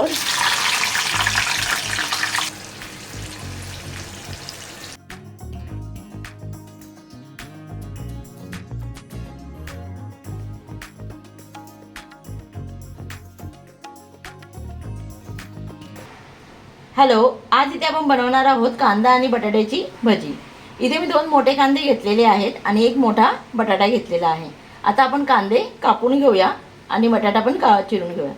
आहोत. हॅलो, आज इथे आपण बनवणार आहोत कांदा आणि बटाट्याची भजी. इथे मी 2 मोठे कांदे घेतलेले आहेत आणि एक मोठा बटाटा घेतलेला आहे. आता आपण कांदे कापून घेऊया आणि बटाटा पण चिरून घेऊया.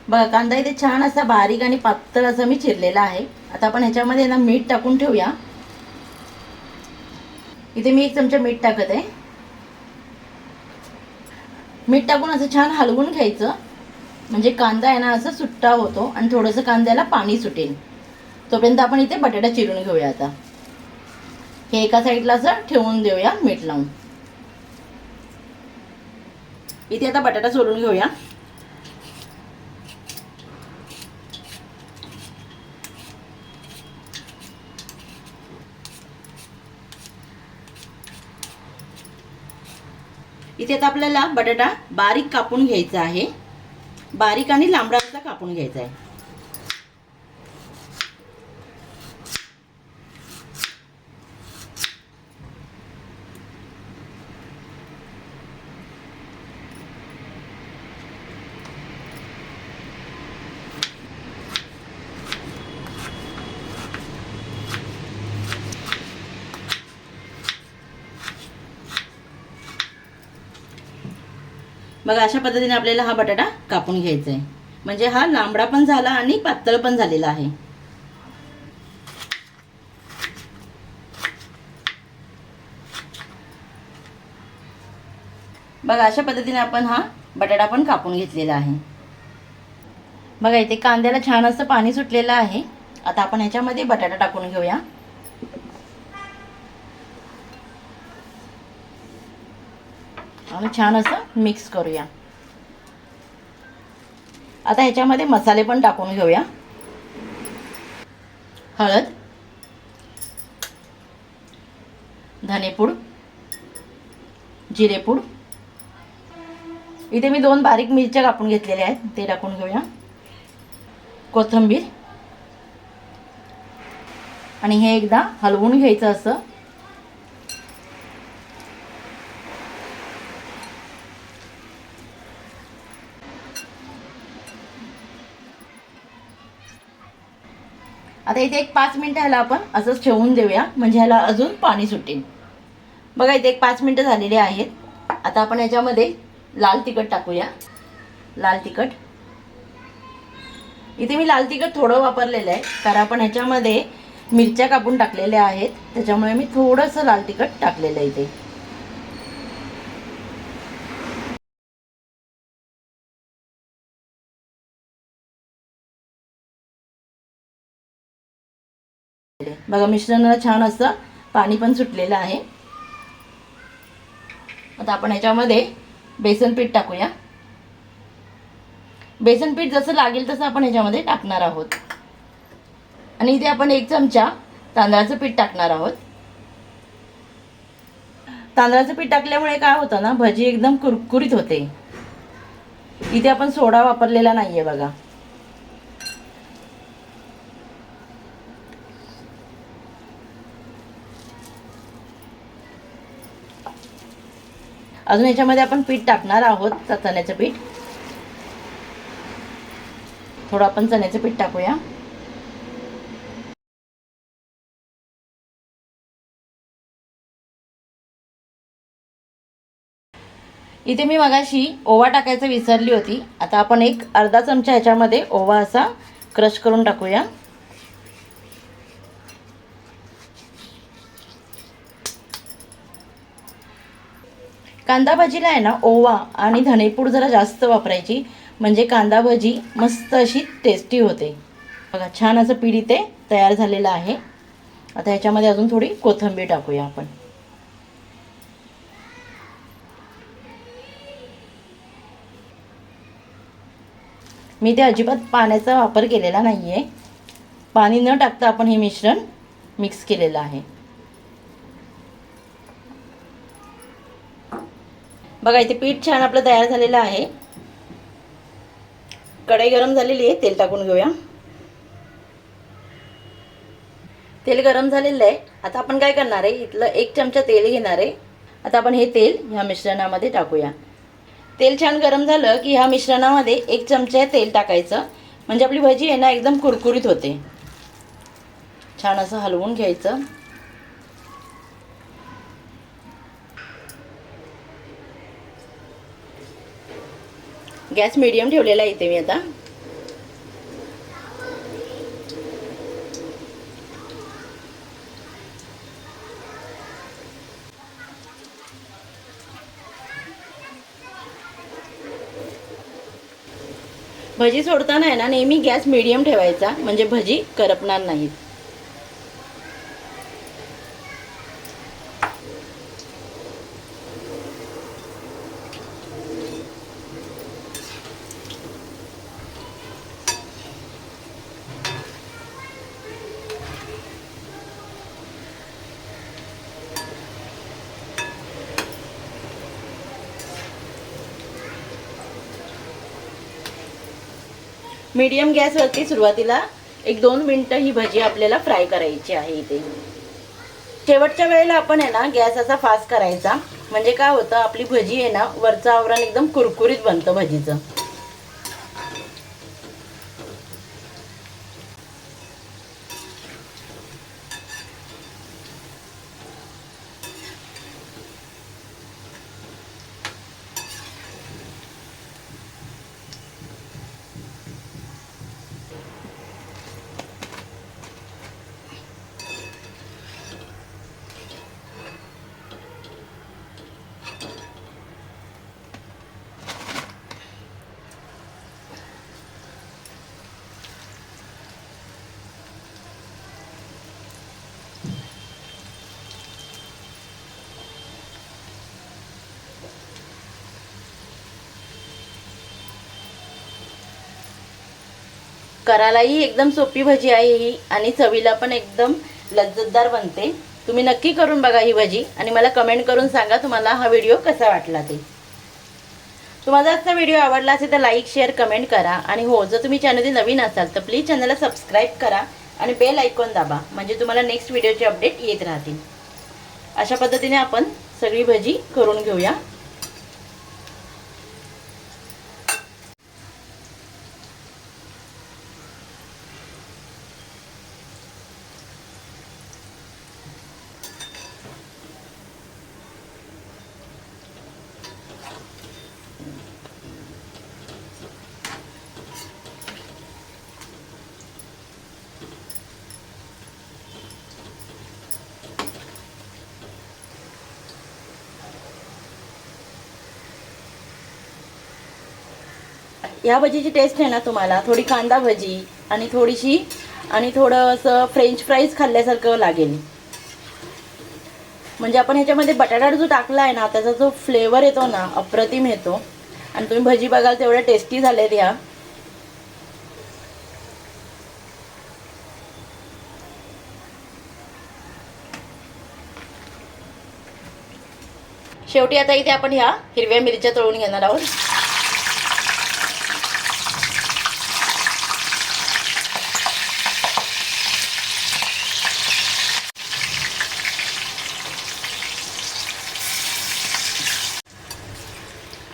बघा, कांदा इथे छान असा बारीक आणि पातळ असा मी चिरलेला आहे. आता आपण ह्याच्यामध्ये ना मीठ टाकून ठेवूया. इथे मी 1 चमचा मीठ टाकत आहे. मीठ टाकून असं छान हलवून घ्यायचं, म्हणजे कांदा आहे ना असं सुट्टा होतो आणि थोडंसं कांद्याला पाणी सुटेल. तोपर्यंत आपण इथे बटाटा चिरून घेऊया. आता हे एका साईडला असं ठेवून देऊया मीठ लावून. इथे आता बटाटा सोलून घेऊया. इथे आता आपल्याला बटाटा बारीक कापून घ्यायचा आहे. बारीक आणि लांबडा असा कापून घ्यायचा आहे. बघा, अशा पद्धतीने आपल्याला हा बटाटा कापून घ्यायचा आहे, म्हणजे हा लांबडा पण झाला आणि पातळ पण झालेला आहे. बघा, अशा पद्धतीने आपण हा बटाटा पण कापून घेतलेला आहे. बघा, इथे कांद्याला छान असं पाणी सुटलेलं आहे. आता आपण ह्याच्यामध्ये बटाटा टाकून घेऊया. आणि छान असं मिक्स करूया. आता ह्याच्यामध्ये मसाले पण टाकून घेऊया. हळद, धनेपूड, जिरेपूड. इथे मी 2 बारीक मिरच्या कापून घेतलेल्या आहेत, ते टाकून घेऊया. कोथिंबीर आणि हे एकदा हलवून घ्यायचं असं. आता इथे एक 5 मिनिटं ह्याला आपण असंच ठेवून देऊया, म्हणजे ह्याला अजून पाणी सुटेल. बघा, इथे एक 5 मिनिटं झालेली आहेत. आता आपण ह्याच्यामध्ये लाल तिखट टाकूया. लाल तिखट. इथे मी लाल तिखट थोडं वापरलेलं आहे, कारण आपण ह्याच्यामध्ये मिरच्या कापून टाकलेल्या आहेत, त्याच्यामुळे मी थोडंसं लाल तिखट टाकलेलं आहे इथे. बघा, मिश्रणाला छान असं पाणी पण सुटलेलं आहे. आता आपण ह्याच्यामध्ये बेसन पीठ टाकूया. बेसन पीठ जसं लागेल तसं आपण ह्याच्यामध्ये टाकणार आहोत. आणि इथे आपण 1 चमचा तांदळाचं पीठ टाकणार आहोत. तांदळाचं पीठ टाकल्यामुळे काय होतं ना, भजी एकदम कुरकुरीत होते. इथे आपण सोडा वापरलेला नाहीये बघा. अजून याच्यामध्ये आपण पीठ टाकणार आहोत, चण्याचं पीठ. थोडं आपण चण्याचं पीठ टाकूया. इथे मी मगाशी ओवा टाकायचं विसरली होती. आता आपण एक अर्धा चमचा ह्याच्यामध्ये ओवा असा क्रश करून टाकूया. कांदा भाजीला आहे ना ओवा आणि धनेपूड जरा जास्त वापरायची, म्हणजे कांदा भाजी मस्त अशी टेस्टी होते. बघा छान असं पीठ इथे तयार झालेलं आहे. आता ह्याच्यामध्ये अजून थोडी कोथिंबीर टाकूया आपण. मी ते अजिबात पाण्याचा वापर केलेला नाही आहे. पाणी न टाकता आपण हे मिश्रण मिक्स केलेलं आहे. बघा इथे पीठ छान आपलं तयार झालेलं आहे. कढई गरम झालेली आहे, तेल टाकून घेऊया. तेल गरम झालेलं आहे. आता आपण काय करणार आहे, इथलं 1 चमचा तेल घेणार आहे. आता आपण हे तेल ह्या मिश्रणामध्ये टाकूया. तेल छान गरम झालं की ह्या मिश्रणामध्ये 1 चमचा तेल टाकायचं, म्हणजे आपली भजी आहे ना एकदम कुरकुरीत होते. छान असं हलवून घ्यायचं. गॅस मीडियम ठेवलेला आहे इथे मी आता. भजी सोडताना आहे ना नेहमी गॅस मीडियम ठेवायचा, म्हणजे भजी करपणार नाहीत. मीडियम गॅसवरती सुरुवातीला 1-2 मिनिटं ही भजी आपल्याला फ्राय करायची आहे. इथे शेवटच्या वेळेला आपण आहे ना गॅस असा फास्ट करायचा, म्हणजे काय होतं आपली भजी आहे ना वरचं आवरण एकदम कुरकुरीत बनतं भजीचं. करायलाही एकदम सोपी भजी आहे ही, आणि चवीला पण एकदम लज्जतदार बनते. तुम्ही नक्की करून बघा ही भजी आणि मला कमेंट करून सांगा तुम्हाला हा व्हिडिओ कसा वाटला ते. तुम्हाला आजचा व्हिडिओ आवडला असेल तर लाईक शेअर कमेंट करा. आणि हो, जर तुम्ही चॅनलवर नवीन असाल तर प्लीज चॅनलला सबस्क्राईब करा आणि बेल आयकॉन दाबा, म्हणजे तुम्हाला नेक्स्ट व्हिडिओचे अपडेट येत राहतील. अशा पद्धतीने आपण सगळी भजी करून घेऊया. या भजीची टेस्ट आहे ना तुम्हाला थोडी कांदा भजी आणि थोडं असं फ्रेंच फ्राईज खाल्ल्यासारखं लागेल. म्हणजे आपण ह्याच्यामध्ये बटाटा जो टाकला आहे ना त्याचा जो फ्लेवर येतो ना अप्रतिम येतो. आणि तुम्ही भजी बघाल तेवढ्या टेस्टी झाल्यात ह्या. शेवटी आता इथे आपण ह्या हिरव्या मिरच्या तळून घेणार आहोत.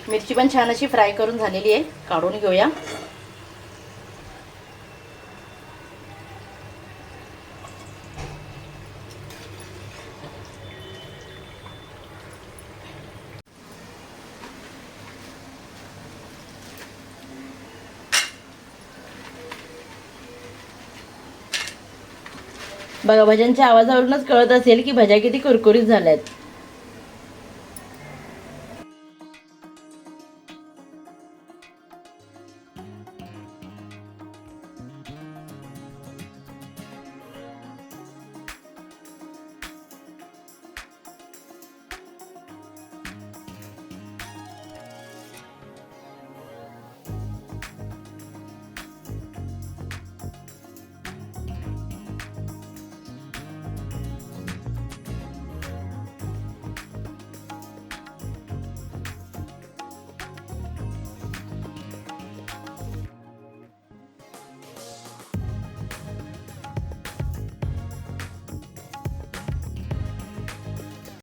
मिरची पण छान अशी फ्राय करून झालेली आहे, काढून घेऊया. बघा भज्यांच्या आवाजावरूनच कळत असेल की भज्या किती कुरकुरीत झाल्यात.